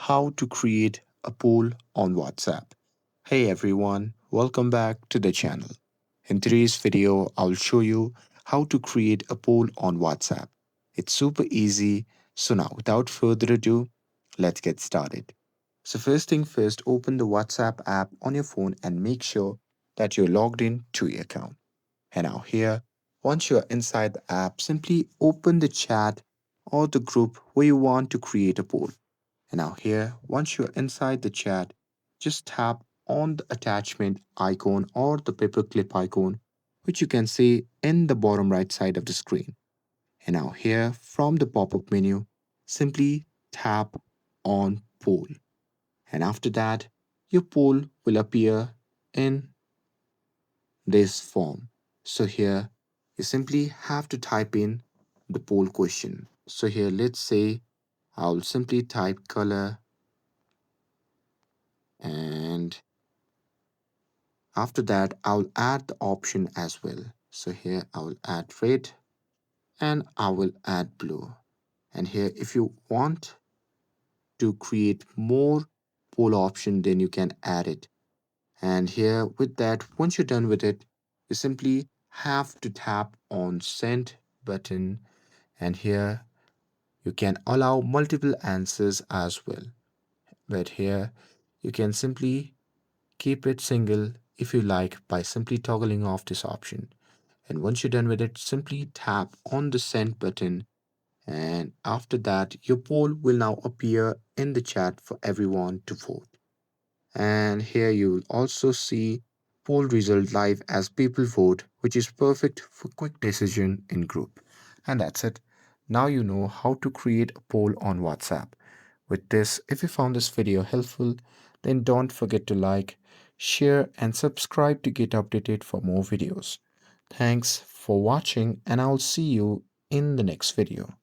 how to create a poll on WhatsApp. Hey everyone, welcome back to the channel. In today's video, I'll show you how to create a poll on WhatsApp. It's super easy. So now, without further ado, let's get started. So first thing first, open the WhatsApp app on your phone and make sure that you're logged in to your account. And now here, once you're inside the app, simply open the chat or the group where you want to create a poll. And now here, once you're inside the chat, just tap on the attachment icon or the paperclip icon, which you can see in the bottom right side of the screen. And now here, from the pop-up menu, simply tap on poll. And after that, your poll will appear in this form. So here, you simply have to type in the poll question. So here, let's say I'll simply type color, and after that, I'll add the option as well. So here I will add red and I will add blue. And here, if you want to create more poll option, then you can add it. And here with that, once you're done with it, you simply have to tap on send button. And here you can allow multiple answers as well. But here you can simply keep it single if you like by simply toggling off this option. And once you're done with it, simply tap on the send button. And after that, your poll will now appear in the chat for everyone to vote. And here you will also see poll result live as people vote, which is perfect for quick decision in group. And that's it. Now you know how to create a poll on WhatsApp. With this, if you found this video helpful, then don't forget to like, share, and subscribe to get updated for more videos. Thanks for watching, and I'll see you in the next video.